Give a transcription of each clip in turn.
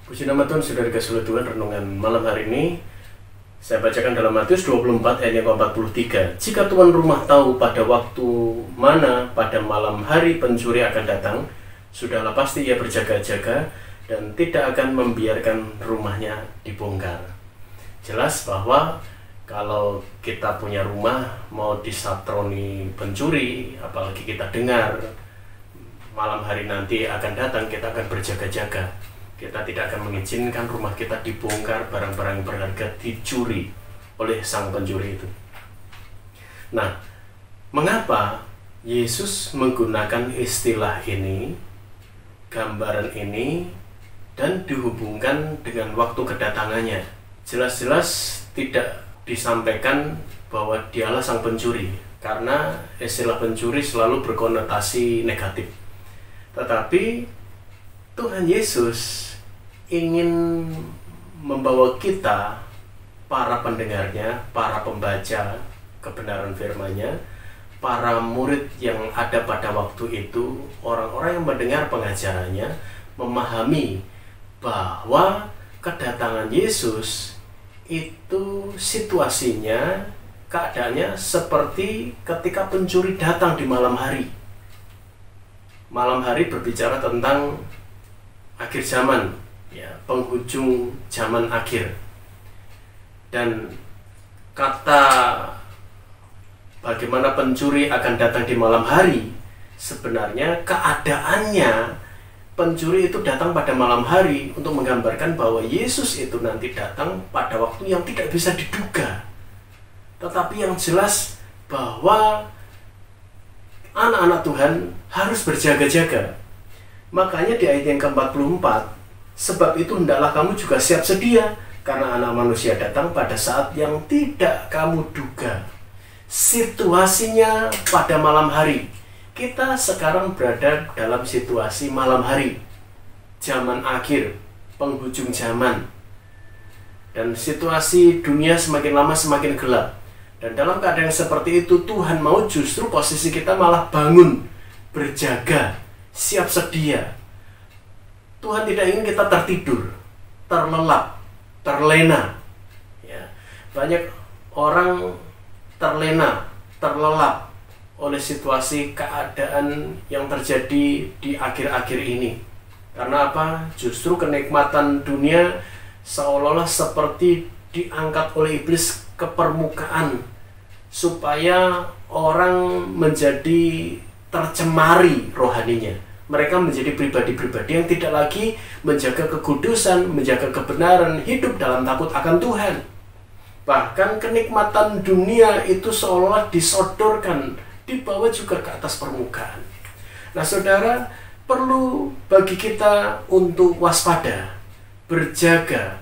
Puji nama Tuhan, saudara kasih Tuhan. Renungan malam hari ini saya bacakan dalam Matius 24 ayat yang ke-43. Jika tuan rumah tahu pada waktu mana pada malam hari pencuri akan datang, sudahlah pasti ia berjaga-jaga dan tidak akan membiarkan rumahnya dibongkar. Jelas bahwa kalau kita punya rumah mau disatroni pencuri, apalagi kita dengar malam hari nanti akan datang, kita akan berjaga-jaga. Kita tidak akan mengizinkan rumah kita dibongkar, barang-barang berharga dicuri oleh sang pencuri itu. Nah, mengapa Yesus menggunakan istilah ini, gambaran ini, dan dihubungkan dengan waktu kedatangannya? Jelas-jelas tidak disampaikan bahwa dialah sang pencuri, karena istilah pencuri selalu berkonotasi negatif. Tetapi Tuhan Yesus ingin membawa kita, para pendengarnya, para pembaca kebenaran firman-Nya, para murid yang ada pada waktu itu, orang-orang yang mendengar pengajarannya, memahami bahwa kedatangan Yesus itu situasinya, keadaannya seperti ketika pencuri datang di malam hari. Malam hari berbicara tentang akhir zaman, ya, penghujung zaman akhir. Dan kata bagaimana pencuri akan datang di malam hari, sebenarnya keadaannya pencuri itu datang pada malam hari untuk menggambarkan bahwa Yesus itu nanti datang pada waktu yang tidak bisa diduga. Tetapi yang jelas bahwa anak-anak Tuhan harus berjaga-jaga. Makanya di ayat yang ke-44, sebab itu hendaklah kamu juga siap sedia, karena anak manusia datang pada saat yang tidak kamu duga. Situasinya pada malam hari. Kita sekarang berada dalam situasi malam hari, zaman akhir, penghujung zaman. Dan situasi dunia semakin lama semakin gelap. Dan dalam keadaan seperti itu, Tuhan mau justru posisi kita malah bangun, berjaga, siap sedia. Tuhan tidak ingin kita tertidur, terlelap, terlena. Ya, banyak orang terlena, terlelap oleh situasi keadaan yang terjadi di akhir-akhir ini. Karena apa? Justru kenikmatan dunia seolah-olah seperti diangkat oleh iblis ke permukaan, supaya orang menjadi tercemari rohaninya. Mereka menjadi pribadi-pribadi yang tidak lagi menjaga kekudusan, menjaga kebenaran, hidup dalam takut akan Tuhan. Bahkan kenikmatan dunia itu seolah disodorkan, dibawa juga ke atas permukaan. Nah, saudara, perlu bagi kita untuk waspada, berjaga.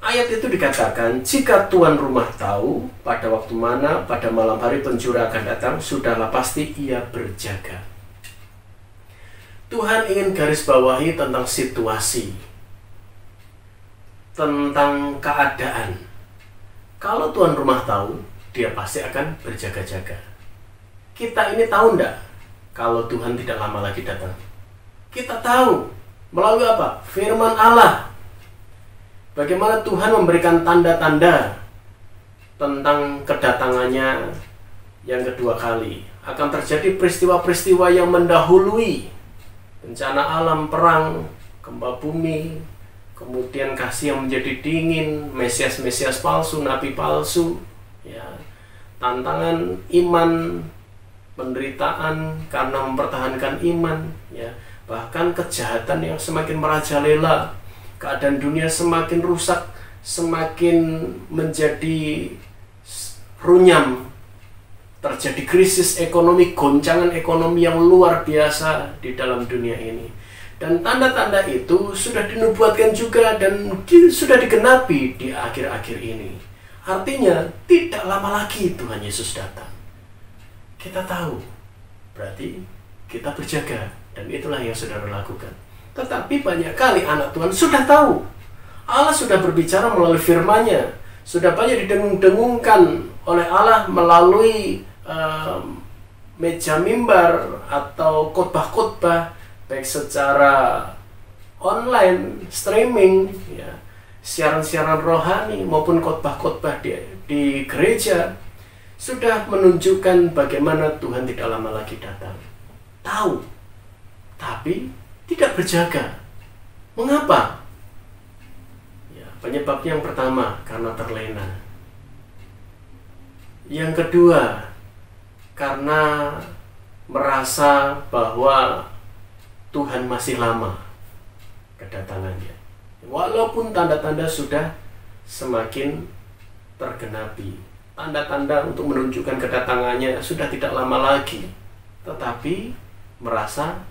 Ayat itu dikatakan, jika tuan rumah tahu pada waktu mana pada malam hari pencuri akan datang, sudahlah pasti ia berjaga. Tuhan ingin garis bawahi tentang situasi, tentang keadaan. Kalau tuan rumah tahu, dia pasti akan berjaga-jaga. Kita ini tahu enggak kalau Tuhan tidak lama lagi datang? Kita tahu melalui apa? Firman Allah. Bagaimana Tuhan memberikan tanda-tanda tentang kedatangannya yang kedua kali. Akan terjadi peristiwa-peristiwa yang mendahului. Bencana alam, perang, gempa bumi, kemudian kasih yang menjadi dingin, Mesias-Mesias palsu, nabi palsu, ya, tantangan iman, penderitaan karena mempertahankan iman, ya, bahkan kejahatan yang semakin merajalela. Keadaan dunia semakin rusak, semakin menjadi runyam. Terjadi krisis ekonomi, goncangan ekonomi yang luar biasa di dalam dunia ini. Dan tanda-tanda itu sudah dinubuatkan juga dan sudah digenapi di akhir-akhir ini. Artinya, tidak lama lagi Tuhan Yesus datang. Kita tahu, berarti kita berjaga. Dan itulah yang saudara lakukan. Tetapi banyak kali anak Tuhan sudah tahu. Allah sudah berbicara melalui firman-Nya. Sudah banyak didengung-dengungkan oleh Allah melalui meja mimbar atau khotbah-khotbah, baik secara online, streaming, ya, siaran-siaran rohani maupun khotbah-khotbah di gereja sudah menunjukkan bagaimana Tuhan tidak lama lagi datang. Tahu, tapi tidak berjaga. Mengapa? Ya, penyebabnya yang pertama, karena terlena. Yang kedua, karena merasa bahwa Tuhan masih lama kedatangannya. Walaupun tanda-tanda sudah semakin tergenapi. Tanda-tanda untuk menunjukkan kedatangannya sudah tidak lama lagi. Tetapi merasa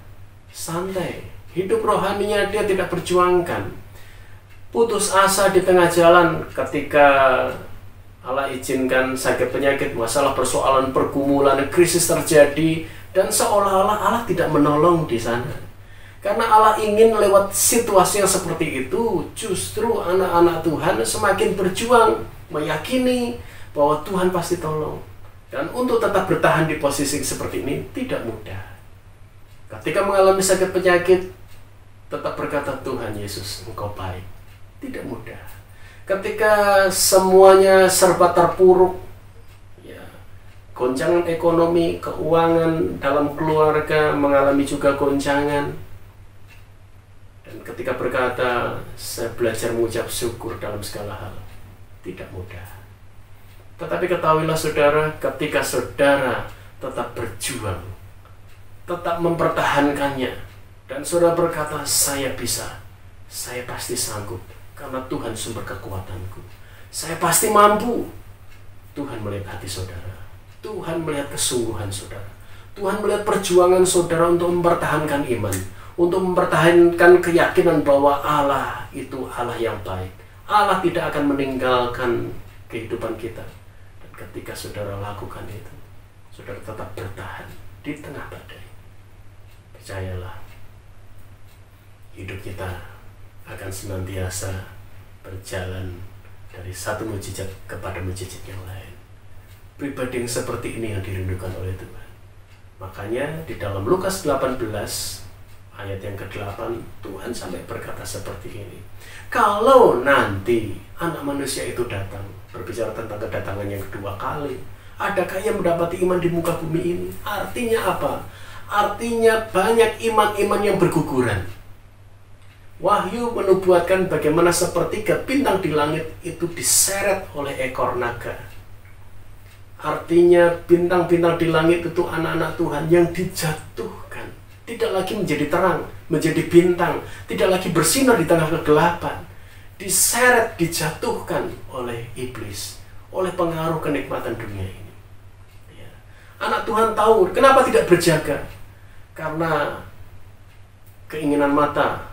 santai. Hidup rohaninya dia tidak perjuangkan. Putus asa di tengah jalan ketika Allah izinkan sakit penyakit, masalah persoalan pergumulan, krisis terjadi, dan seolah-olah Allah tidak menolong di sana. Karena Allah ingin lewat situasi yang seperti itu, justru anak-anak Tuhan semakin berjuang, meyakini bahwa Tuhan pasti tolong. Dan untuk tetap bertahan di posisi seperti ini tidak mudah. Ketika mengalami sakit penyakit, tetap berkata, Tuhan Yesus, Engkau baik. Tidak mudah. Ketika semuanya serba terpuruk, ya, goncangan ekonomi, keuangan dalam keluarga mengalami juga goncangan, dan ketika berkata, saya belajar mengucap syukur dalam segala hal, tidak mudah. Tetapi ketahuilah saudara, ketika saudara tetap berjuang, tetap mempertahankannya, dan saudara berkata, saya bisa, saya pasti sanggup, karena Tuhan sumber kekuatanku. Saya pasti mampu. Tuhan melihat hati saudara. Tuhan melihat kesungguhan saudara. Tuhan melihat perjuangan saudara untuk mempertahankan iman. Untuk mempertahankan keyakinan bahwa Allah itu Allah yang baik. Allah tidak akan meninggalkan kehidupan kita. Dan ketika saudara lakukan itu, saudara tetap bertahan di tengah badai. Percayalah, hidup kita akan senantiasa berjalan dari satu mujizat kepada mujizat yang lain. Pribadi yang seperti ini yang dirindukan oleh Tuhan. Makanya di dalam Lukas 18 ayat yang ke-8 Tuhan sampai berkata seperti ini. Kalau nanti anak manusia itu datang, berbicara tentang kedatangan yang kedua kali, adakah yang mendapati iman di muka bumi ini? Artinya apa? Artinya banyak iman-iman yang berguguran. Wahyu menubuatkan bagaimana sepertiga bintang di langit itu diseret oleh ekor naga. Artinya bintang-bintang di langit itu anak-anak Tuhan yang dijatuhkan. Tidak lagi menjadi terang, menjadi bintang. Tidak lagi bersinar di tengah kegelapan. Diseret, dijatuhkan oleh iblis. Oleh pengaruh kenikmatan dunia ini. Ya. Anak Tuhan tahu, kenapa tidak berjaga? Karena keinginan mata,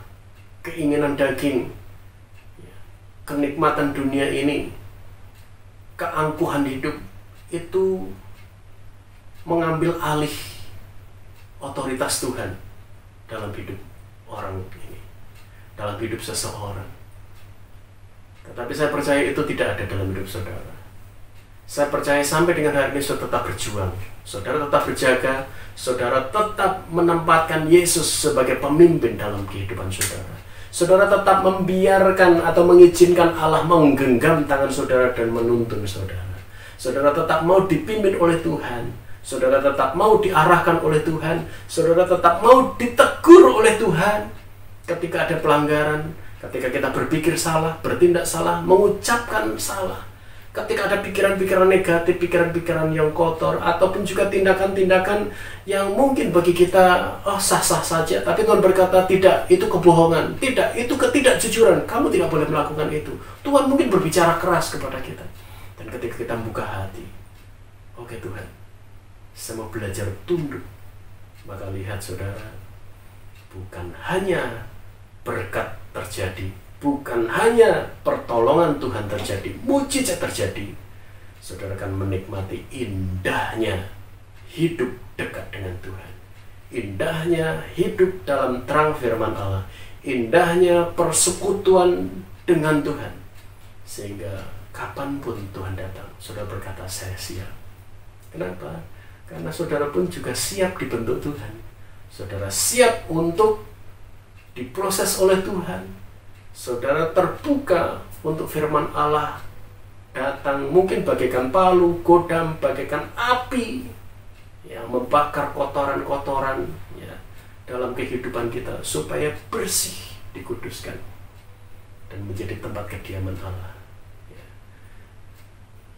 keinginan daging, kenikmatan dunia ini, keangkuhan hidup itu mengambil alih otoritas Tuhan dalam hidup orang ini, dalam hidup seseorang. Tetapi saya percaya itu tidak ada dalam hidup saudara. Saya percaya sampai dengan hari ini saudara tetap berjuang, saudara tetap berjaga, saudara tetap menempatkan Yesus sebagai pemimpin dalam kehidupan saudara. Saudara tetap membiarkan atau mengizinkan Allah menggenggam tangan saudara dan menuntun saudara. Saudara tetap mau dipimpin oleh Tuhan. Saudara tetap mau diarahkan oleh Tuhan. Saudara tetap mau ditegur oleh Tuhan. Ketika ada pelanggaran, ketika kita berpikir salah, bertindak salah, mengucapkan salah. Ketika ada pikiran-pikiran negatif, pikiran-pikiran yang kotor, ataupun juga tindakan-tindakan yang mungkin bagi kita sah-sah saja, tapi Tuhan berkata tidak, itu kebohongan, tidak, itu ketidakjujuran, kamu tidak boleh melakukan itu. Tuhan mungkin berbicara keras kepada kita. Dan ketika kita membuka hati, oke Tuhan, saya mau belajar tunduk. Maka lihat saudara, bukan hanya berkat terjadi, bukan hanya pertolongan Tuhan terjadi, mujizat terjadi. Saudara akan menikmati indahnya hidup dekat dengan Tuhan. Indahnya hidup dalam terang firman Allah. Indahnya persekutuan dengan Tuhan. Sehingga kapanpun Tuhan datang, saudara berkata, saya siap. Kenapa? Karena saudara pun juga siap dibentuk Tuhan. Saudara siap untuk diproses oleh Tuhan. Saudara terbuka untuk firman Allah datang, mungkin bagaikan palu, godam, bagaikan api, ya, membakar kotoran-kotoran ya, dalam kehidupan kita, supaya bersih, dikuduskan, dan menjadi tempat kediaman Allah. Ya.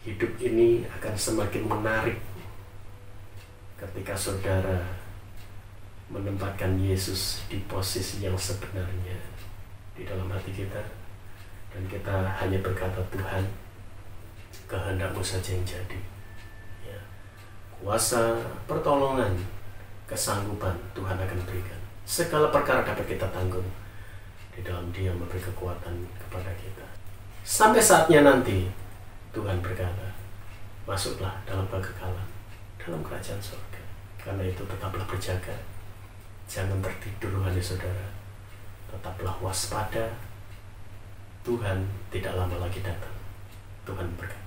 Hidup ini akan semakin menarik ketika saudara menempatkan Yesus di posisi yang sebenarnya di dalam hati kita, dan kita hanya berkata, Tuhan, kehendak-Mu saja yang jadi. Ya. Kuasa, pertolongan, kesanggupan Tuhan akan berikan. Segala perkara dapat kita tanggung di dalam Dia memberi kekuatan kepada kita. Sampai saatnya nanti Tuhan berkata, masuklah dalam kekekalan, dalam kerajaan surga. Karena itu tetaplah berjaga, jangan tertidur wahai saudara, tetaplah waspada. Tuhan tidak lama lagi datang. Tuhan berkata.